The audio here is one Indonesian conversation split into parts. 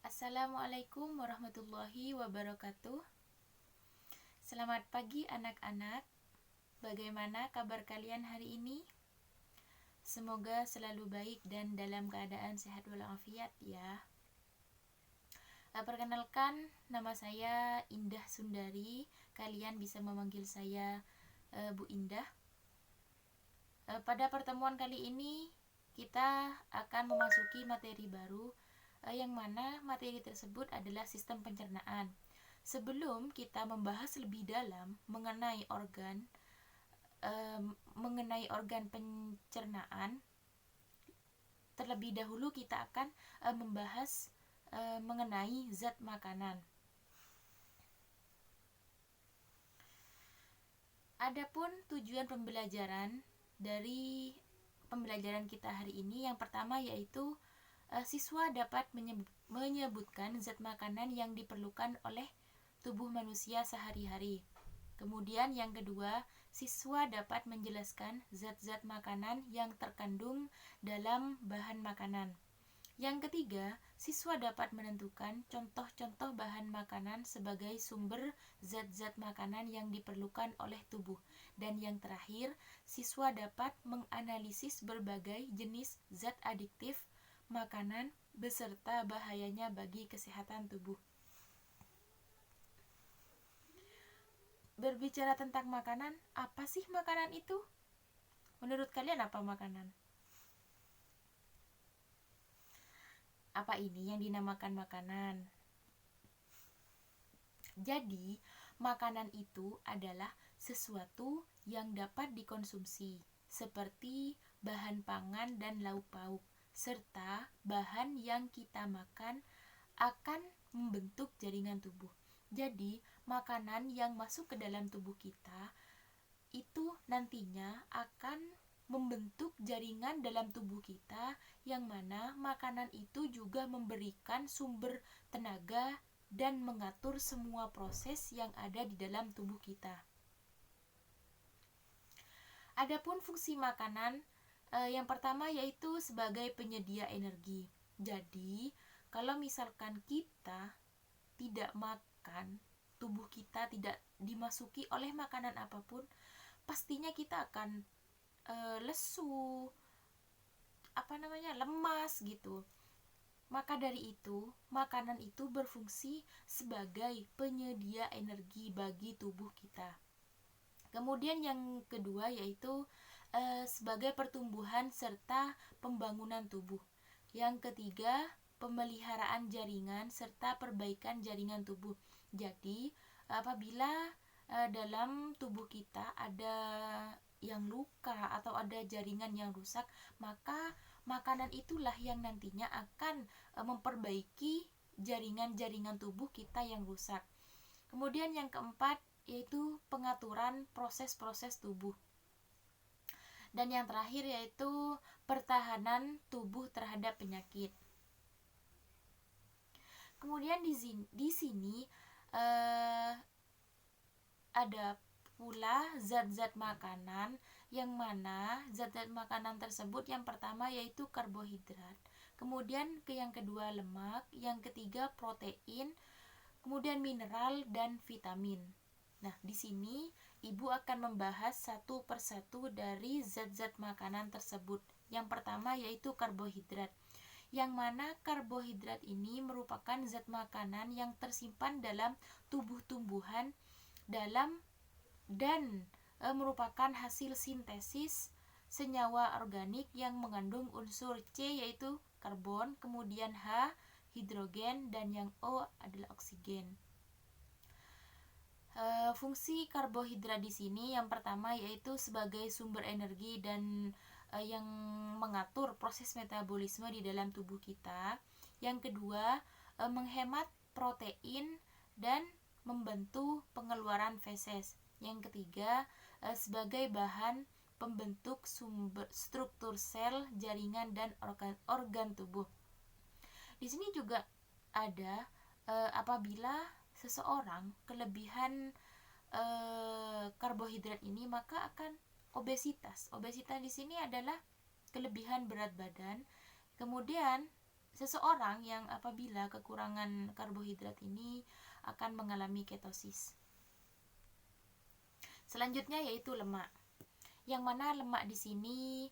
Assalamualaikum warahmatullahi wabarakatuh. Selamat pagi anak-anak. Bagaimana kabar kalian hari ini? Semoga selalu baik dan dalam keadaan sehat walafiat ya. Perkenalkan, nama saya Indah Sundari. Kalian bisa memanggil saya Bu Indah. Pada pertemuan kali ini kita akan memasuki materi baru, yang mana materi tersebut adalah sistem pencernaan. Sebelum kita membahas lebih dalam mengenai organ pencernaan, terlebih dahulu kita akan membahas mengenai zat makanan. Adapun tujuan pembelajaran dari pembelajaran kita hari ini, yang pertama yaitu siswa dapat menyebutkan zat makanan yang diperlukan oleh tubuh manusia sehari-hari. Kemudian yang kedua, siswa dapat menjelaskan zat-zat makanan yang terkandung dalam bahan makanan. Yang ketiga, siswa dapat menentukan contoh-contoh bahan makanan sebagai sumber zat-zat makanan yang diperlukan oleh tubuh. Dan yang terakhir, siswa dapat menganalisis berbagai jenis zat adiktif makanan beserta bahayanya bagi kesehatan tubuh. Berbicara tentang makanan, apa sih makanan itu? Menurut kalian apa makanan? Apa ini yang dinamakan makanan? Jadi, makanan itu adalah sesuatu yang dapat dikonsumsi, seperti bahan pangan dan lauk pauk, serta bahan yang kita makan akan membentuk jaringan tubuh. Jadi, makanan yang masuk ke dalam tubuh kita itu nantinya akan membentuk jaringan dalam tubuh kita, yang mana makanan itu juga memberikan sumber tenaga dan mengatur semua proses yang ada di dalam tubuh kita. Adapun fungsi makanan, yang pertama yaitu sebagai penyedia energi. Jadi, kalau misalkan kita tidak makan, tubuh kita tidak dimasuki oleh makanan apapun, pastinya kita akan lesu, lemas gitu. Maka dari itu, makanan itu berfungsi sebagai penyedia energi bagi tubuh kita. Kemudian yang kedua yaitu sebagai pertumbuhan serta pembangunan tubuh. Yang ketiga, pemeliharaan jaringan serta perbaikan jaringan tubuh. Jadi, apabila dalam tubuh kita ada yang luka atau ada jaringan yang rusak, maka makanan itulah yang nantinya akan memperbaiki jaringan-jaringan tubuh kita yang rusak. Kemudian yang keempat yaitu pengaturan proses-proses tubuh. Dan yang terakhir yaitu pertahanan tubuh terhadap penyakit. Kemudian di sini ada pula zat-zat makanan, yang mana zat-zat makanan tersebut yang pertama yaitu karbohidrat, kemudian yang kedua lemak, yang ketiga protein, kemudian mineral dan vitamin. Nah, di sini Ibu akan membahas satu persatu dari zat-zat makanan tersebut. Yang pertama yaitu karbohidrat, yang mana karbohidrat ini merupakan zat makanan yang tersimpan dalam tubuh tumbuhan dan merupakan hasil sintesis senyawa organik yang mengandung unsur C yaitu karbon, kemudian H hidrogen, dan yang O adalah oksigen. Fungsi karbohidrat di sini yang pertama yaitu sebagai sumber energi dan yang mengatur proses metabolisme di dalam tubuh kita. Yang kedua, menghemat protein dan membantu pengeluaran feses. Yang ketiga, sebagai bahan pembentuk struktur sel, jaringan, dan organ tubuh. Di sini juga ada apabila seseorang kelebihan karbohidrat ini, maka akan obesitas. Obesitas di sini adalah kelebihan berat badan. Kemudian seseorang yang apabila kekurangan karbohidrat ini akan mengalami ketosis. Selanjutnya yaitu lemak. Yang mana lemak di sini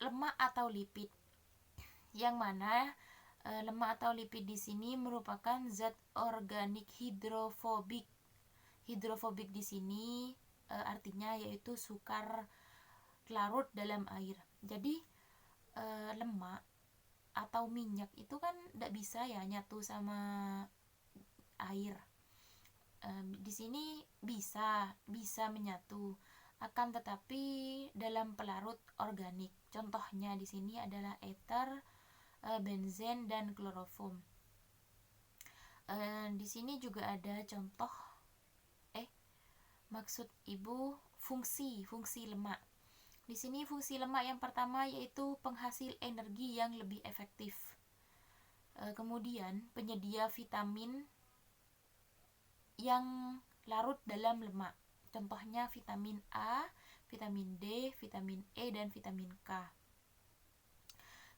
lemak atau lipid. Yang mana lemak atau lipid di sini merupakan zat organik hidrofobik. Hidrofobik di sini artinya yaitu sukar larut dalam air. Jadi lemak atau minyak itu kan tidak bisa ya nyatu sama air. Di sini bisa menyatu, akan tetapi dalam pelarut organik. Contohnya di sini adalah ether, benzen, dan kloroform. Di sini juga ada contoh maksud ibu fungsi lemak. Di sini fungsi lemak yang pertama yaitu penghasil energi yang lebih efektif. Kemudian penyedia vitamin yang larut dalam lemak. Contohnya vitamin A, vitamin D, vitamin E, dan vitamin K.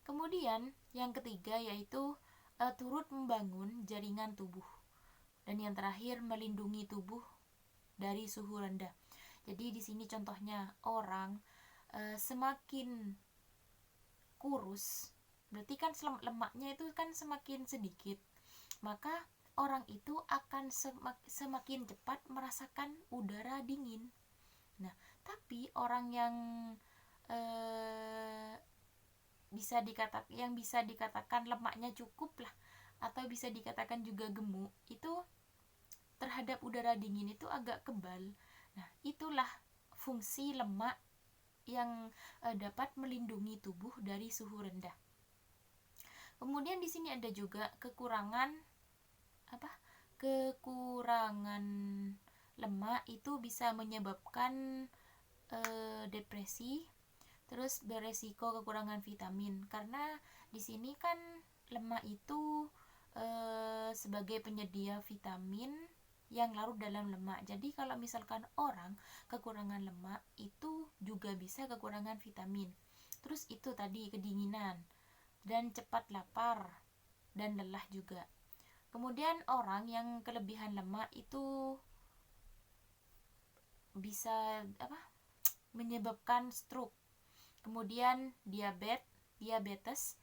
Kemudian yang ketiga yaitu turut membangun jaringan tubuh. Dan yang terakhir melindungi tubuh dari suhu rendah. Jadi di sini contohnya orang semakin kurus, berarti kan lemaknya itu kan semakin sedikit, maka orang itu akan semakin cepat merasakan udara dingin. Nah, tapi orang yang bisa dikatakan lemaknya cukup lah, atau bisa dikatakan juga gemuk, itu terhadap udara dingin itu agak kebal. Nah, itulah fungsi lemak yang dapat melindungi tubuh dari suhu rendah. Kemudian di sini ada juga kekurangan lemak itu bisa menyebabkan depresi, terus beresiko kekurangan vitamin, karena di sini kan lemak itu sebagai penyedia vitamin yang larut dalam lemak. Jadi kalau misalkan orang kekurangan lemak itu juga bisa kekurangan vitamin. Terus itu tadi kedinginan dan cepat lapar dan lelah juga. Kemudian orang yang kelebihan lemak itu bisa menyebabkan stroke, kemudian diabetes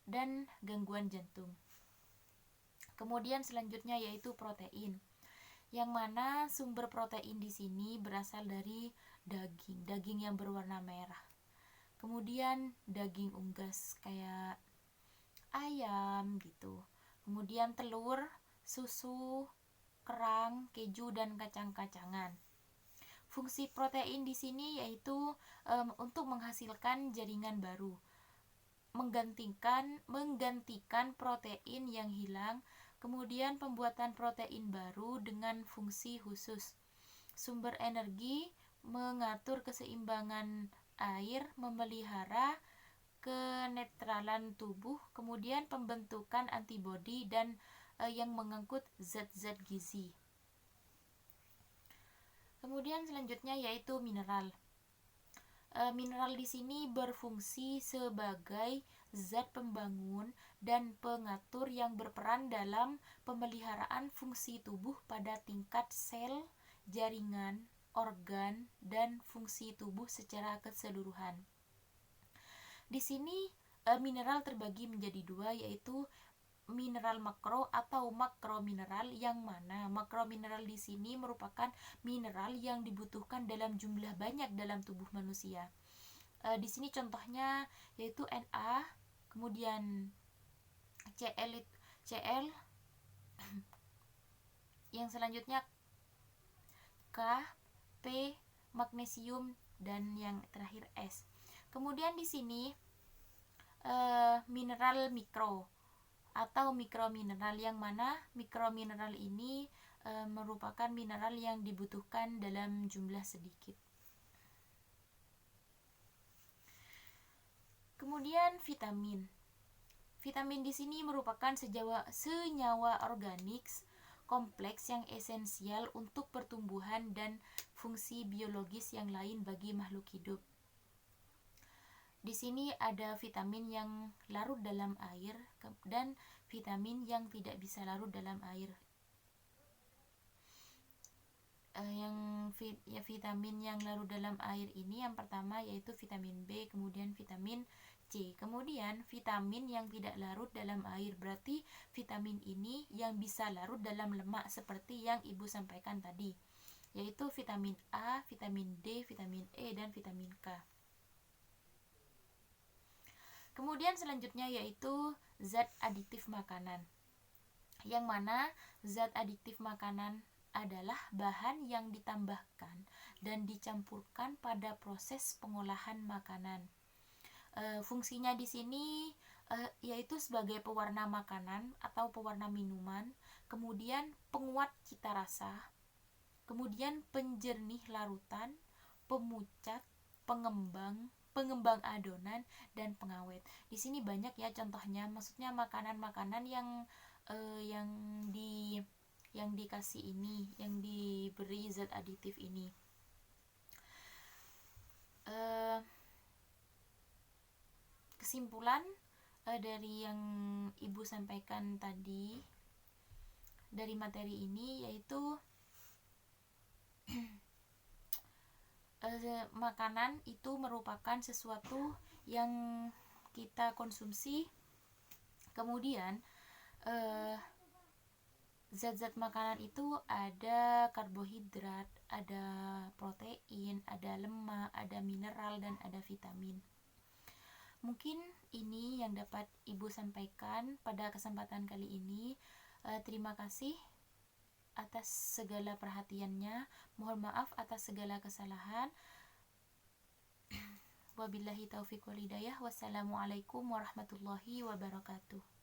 dan gangguan jantung. Kemudian selanjutnya yaitu protein, yang mana sumber protein di sini berasal dari daging yang berwarna merah. Kemudian daging unggas kayak ayam gitu. Kemudian telur, susu, kerang, keju, dan kacang-kacangan. Fungsi protein di sini yaitu untuk menghasilkan jaringan baru, menggantikan protein yang hilang, kemudian pembuatan protein baru dengan fungsi khusus, sumber energi, mengatur keseimbangan air, memelihara kenetralan tubuh, kemudian pembentukan antibodi dan yang mengangkut zat-zat gizi. Kemudian selanjutnya yaitu mineral. Mineral di sini berfungsi sebagai zat pembangun dan pengatur yang berperan dalam pemeliharaan fungsi tubuh pada tingkat sel, jaringan, organ, dan fungsi tubuh secara keseluruhan. Di sini mineral terbagi menjadi dua, yaitu mineral makro atau makromineral, yang mana makromineral di sini merupakan mineral yang dibutuhkan dalam jumlah banyak dalam tubuh manusia. Di sini contohnya yaitu Na, kemudian Cl, yang selanjutnya K, P, magnesium, dan yang terakhir S. Kemudian di sini mineral mikro atau mikromineral, yang mana mikromineral ini merupakan mineral yang dibutuhkan dalam jumlah sedikit. Kemudian vitamin. Vitamin di sini merupakan senyawa organik kompleks yang esensial untuk pertumbuhan dan fungsi biologis yang lain bagi makhluk hidup. Di sini ada vitamin yang larut dalam air dan vitamin yang tidak bisa larut dalam air. Vitamin yang larut dalam air ini yang pertama yaitu vitamin B, kemudian vitamin C. Kemudian vitamin yang tidak larut dalam air, berarti vitamin ini yang bisa larut dalam lemak seperti yang Ibu sampaikan tadi, yaitu vitamin A, vitamin D, vitamin E, dan vitamin K. Kemudian selanjutnya yaitu zat aditif makanan, yang mana zat aditif makanan adalah bahan yang ditambahkan dan dicampurkan pada proses pengolahan makanan. Fungsinya di sini yaitu sebagai pewarna makanan atau pewarna minuman, kemudian penguat cita rasa, kemudian penjernih larutan, pemucat, pengembang adonan, dan pengawet. Di sini banyak ya contohnya, maksudnya makanan-makanan yang dikasih ini, yang diberi zat aditif ini. Kesimpulan dari yang Ibu sampaikan tadi dari materi ini yaitu makanan itu merupakan sesuatu yang kita konsumsi, kemudian zat-zat makanan itu ada karbohidrat, ada protein, ada lemak, ada mineral, dan ada vitamin. Mungkin ini yang dapat Ibu sampaikan pada kesempatan kali ini. Terima kasih atas segala perhatiannya. Mohon maaf atas segala kesalahan. Wabillahi taufiq wal hidayah. Wassalamualaikum warahmatullahi wabarakatuh.